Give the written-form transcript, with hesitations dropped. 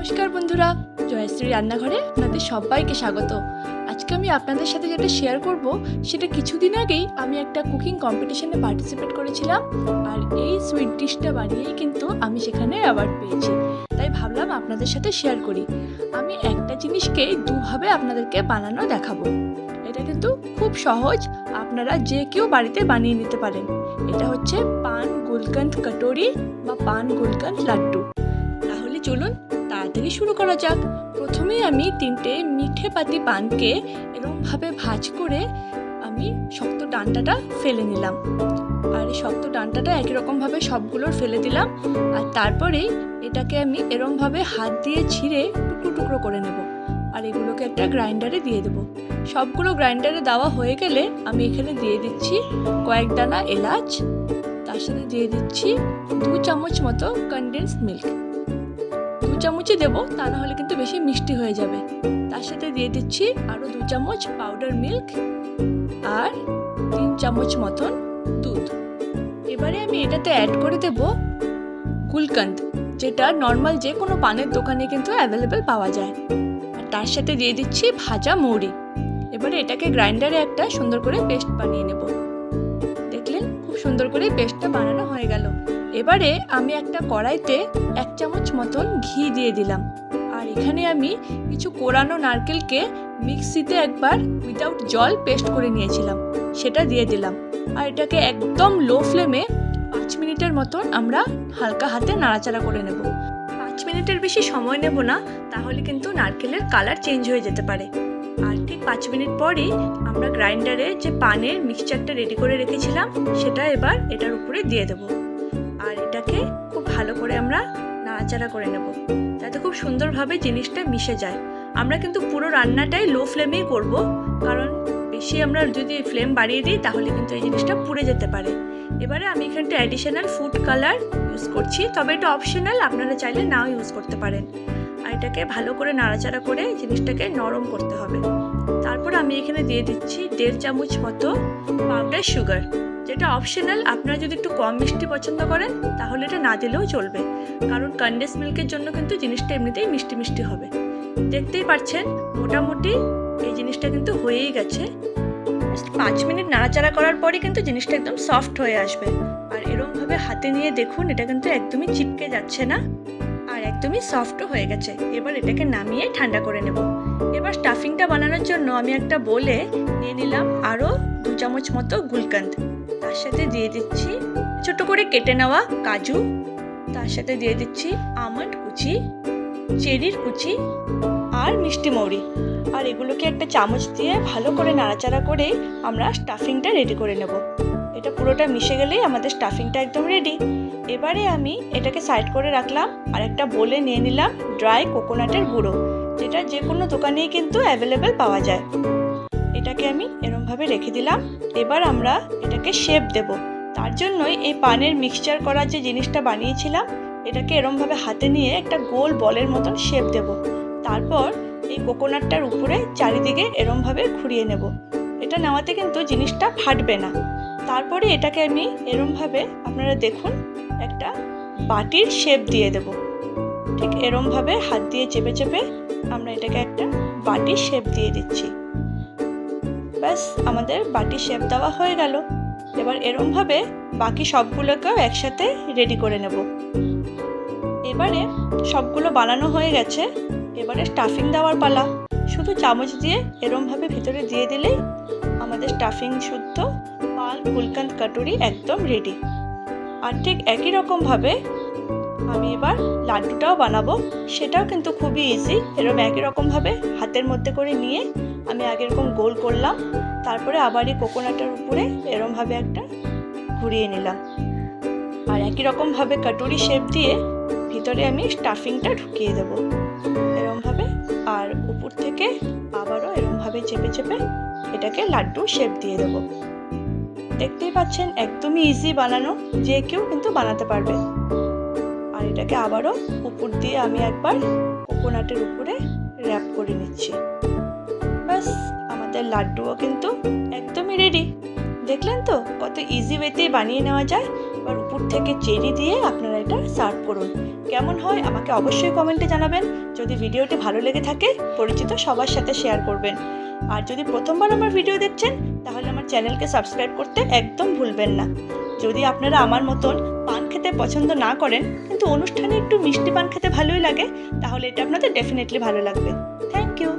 নমস্কার বন্ধুরা, জয়শ্রী রান্নাঘরে আপনাদের সবাইকে স্বাগত। আজকে আমি আপনাদের সাথে যেটা শেয়ার করব সেটা কিছুদিন আগেই আমি একটা কুকিং কম্পিটিশনে পার্টিসিপেট করেছিলাম, আর এই সুইট ডিশটা বানিয়েই কিন্তু আমি সেখানে অ্যাওয়ার্ড পেয়েছি। তাই ভাবলাম আপনাদের সাথে শেয়ার করি। আমি একটা জিনিসকে দুভাবে আপনাদেরকে বানানো দেখাবো। এটা কিন্তু খুব সহজ, আপনারা যে কেউ বাড়িতে বানিয়ে নিতে পারেন। এটা হচ্ছে পান গুলকন্দ কটোরি বা পান গুলকন্দ লাড্ডু। তাহলে চলুন তাড়াতাড়ি শুরু করা যাক। প্রথমেই আমি 3টে মিঠে পাতি পানকে এরকমভাবে ভাঁজ করে আমি শক্ত ডান্টাটা ফেলে নিলাম, আর এই শক্ত ডান্টাটা একই রকমভাবে সবগুলোর ফেলে দিলাম। আর তারপরে এটাকে আমি এরকমভাবে হাত দিয়ে ছিঁড়ে টুকরো টুকরো করে নেব, আর এগুলোকে একটা গ্রাইন্ডারে দিয়ে দেবো। সবগুলো গ্রাইন্ডারে দেওয়া হয়ে গেলে আমি এখানে দিয়ে দিচ্ছি কয়েক দানা এলাচ, তার সাথে দিয়ে দিচ্ছি 2 চামচ মতো কনডেন্সড মিল্ক। 2 চামচই দেবো, তা না হলে কিন্তু বেশি মিষ্টি হয়ে যাবে। তার সাথে দিয়ে দিচ্ছি আরও 2 চামচ পাউডার মিল্ক আর 3 চামচ মতন দুধ। এবারে আমি এটাতে অ্যাড করে দেব গুলকন্দ, যেটা নর্মাল যে কোনো পানের দোকানে কিন্তু অ্যাভেলেবেল পাওয়া যায়। আর তার সাথে দিয়ে দিচ্ছি ভাজা মৌরি। এবারে এটাকে গ্রাইন্ডারে একটা সুন্দর করে পেস্ট বানিয়ে নেব। দেখলেন, খুব সুন্দর করে পেস্টটা বানানো হয়ে গেল। এবারে আমি একটা কড়াইতে 1 চামচ মতন ঘি দিয়ে দিলাম, আর এখানে আমি কিছু কোরানো নারকেলকে মিক্সিতে একবার উইদাউট জল পেস্ট করে নিয়েছিলাম, সেটা দিয়ে দিলাম। আর এটাকে একদম লো ফ্লেমে 5 মিনিটের মতন আমরা হালকা হাতে নাড়াচাড়া করে নেব। 5 মিনিটের বেশি সময় নেব না, তাহলে কিন্তু নারকেলের কালার চেঞ্জ হয়ে যেতে পারে। আর ঠিক 5 মিনিট পরই আমরা গ্রাইন্ডারে যে পানের মিক্সচারটা রেডি করে রেখেছিলাম সেটা এবার এটার উপরে দিয়ে দেবো। আর এটাকে খুব ভালো করে আমরা নাড়াচাড়া করে নেব, যাতে খুব সুন্দরভাবে জিনিসটা মিশে যায়। আমরা কিন্তু পুরো রান্নাটাই লো ফ্লেমেই করব, কারণ বেশি আমরা যদি ফ্লেম বাড়িয়ে দিই তাহলে কিন্তু এই জিনিসটা পুড়ে যেতে পারে। এবারে আমি এখানটা অ্যাডিশনাল ফুড কালার ইউজ করছি, তবে এটা অপশনাল, আপনারা চাইলে নাও ইউজ করতে পারেন। আর এটাকে ভালো করে নাড়াচাড়া করে জিনিসটাকে নরম করতে হবে। তারপর আমি এখানে দিয়ে দিচ্ছি 1.5 চামচ মতো পাউডার সুগার, যেটা অপশনাল। আপনারা যদি একটু কম মিষ্টি পছন্দ করেন তাহলে এটা না দিলেও চলবে, কারণ কনডেন্স মিল্কের জন্য কিন্তু জিনিসটা এমনিতেই মিষ্টি মিষ্টি হবে। দেখতেই পাচ্ছেন মোটামুটি এই জিনিসটা কিন্তু হয়েই গেছে। 5 মিনিট নাড়াচাড়া করার পরই কিন্তু জিনিসটা একদম সফট হয়ে আসবে। আর এরকমভাবে হাতে নিয়ে দেখুন, এটা কিন্তু একদমই চিপকে যাচ্ছে না, আর একদমই সফটও হয়ে গেছে। এবার এটাকে নামিয়ে ঠান্ডা করে নেব। এবার স্টাফিংটা বানানোর জন্য আমি একটা বোলে নিয়ে নিলাম আরও 2 চামচ মতো গুলকন্দ। তার সাথে দিয়ে দিচ্ছি ছোট করে কেটে নেওয়া কাজু, তার সাথে দিয়ে দিচ্ছি আমন্ড কুচি, চেরির কুচি আর মিষ্টি মৌরি। আর এগুলোকে একটা চামচ দিয়ে ভালো করে নাড়াচাড়া করে আমরা স্টাফিংটা রেডি করে নেব। এটা পুরোটা মিশে গেলেই আমাদের স্টাফিংটা একদম রেডি। এবারে আমি এটাকে সাইড করে রাখলাম, আর একটা বোলে নিয়ে নিলাম ড্রাই কোকোনাটের গুঁড়ো, যেটা যে কোনো দোকানেই কিন্তু অ্যাভেলেবেল পাওয়া যায়। এটাকে আমি এরমভাবে রেখে দিলাম। এবার আমরা এটাকে শেপ দেব। তার জন্যই এই পানের মিক্সচার করার যে জিনিসটা বানিয়েছিলাম, এটাকে এরমভাবে হাতে নিয়ে একটা গোল বলের মতন শেপ দেব। তারপর এই কোকোনাটটার উপরে চারিদিকে এরমভাবে ঘুরিয়ে নেব। এটা নেওয়াতে কিন্তু জিনিসটা ফাটবে না। তারপরে এটাকে আমি এরমভাবে, আপনারা দেখুন, একটা বাটির শেপ দিয়ে দেব। ঠিক এরমভাবে হাত দিয়ে চেপে চেপে আমরা এটাকে একটা বাটির শেপ দিয়ে দিচ্ছি। ব্যাস, আমাদের বাটির শেপ দেওয়া হয়ে গেল। এবার এরমভাবে বাকি সবগুলোকেও একসাথে রেডি করে নেব। এবারে সবগুলো বানানো হয়ে গেছে। এবারে স্টাফিং দেওয়ার পালা। শুধু চামচ দিয়ে এরমভাবে ভিতরে দিয়ে দিলেই আমাদের স্টাফিং শুদ্ধ পান গুলকন্দ কটোরি একদম রেডি। আর ঠিক একই রকমভাবে আমি এবার লাড্ডুটাও বানাবো, সেটাও কিন্তু খুবই ইজি। এরকম একই রকমভাবে হাতের মধ্যে করে নিয়ে আমি আগে এরকম গোল করলাম, তারপরে আবার এই কোকোনাটের উপরে এরকমভাবে একটা ঘুরিয়ে নিলাম, আর একই রকমভাবে কাটুরি শেপ দিয়ে ভিতরে আমি স্টাফিংটা ঢুকিয়ে দেবো এরকমভাবে। আর উপর থেকে আবারও এরকমভাবে চেপে চেপে এটাকে লাড্ডু শেপ দিয়ে দেবো। দেখতেই পাচ্ছেন একদমই ইজি বানানো, যে কেউ কিন্তু বানাতে পারবে। আর এটাকে আবারও উপর দিয়ে আমি একবার কোকোনাটের উপরে র্যাপ করে নিচ্ছি। ব্যাস, আমাদের লাড্ডুও কিন্তু একদমই রেডি। দেখলেন তো কত ইজি ওয়েতেই বানিয়ে নেওয়া যায়। এবার উপর থেকে চেরি দিয়ে আপনারা এটা সার্ভ করুন। কেমন হয় আমাকে অবশ্যই কমেন্টে জানাবেন। যদি ভিডিওটি ভালো লেগে থাকে পরিচিত সবার সাথে শেয়ার করবেন। আর যদি প্রথমবার আমার ভিডিও দেখছেন তাহলে আমার চ্যানেলকে সাবস্ক্রাইব করতে একদম ভুলবেন না। যদি আপনারা আমার মতন পান খেতে পছন্দ না করেন কিন্তু অনুষ্ঠানে একটু মিষ্টি পান খেতে ভালোই লাগে, তাহলে এটা আপনাদের ডেফিনেটলি ভালো লাগবে। Thank you.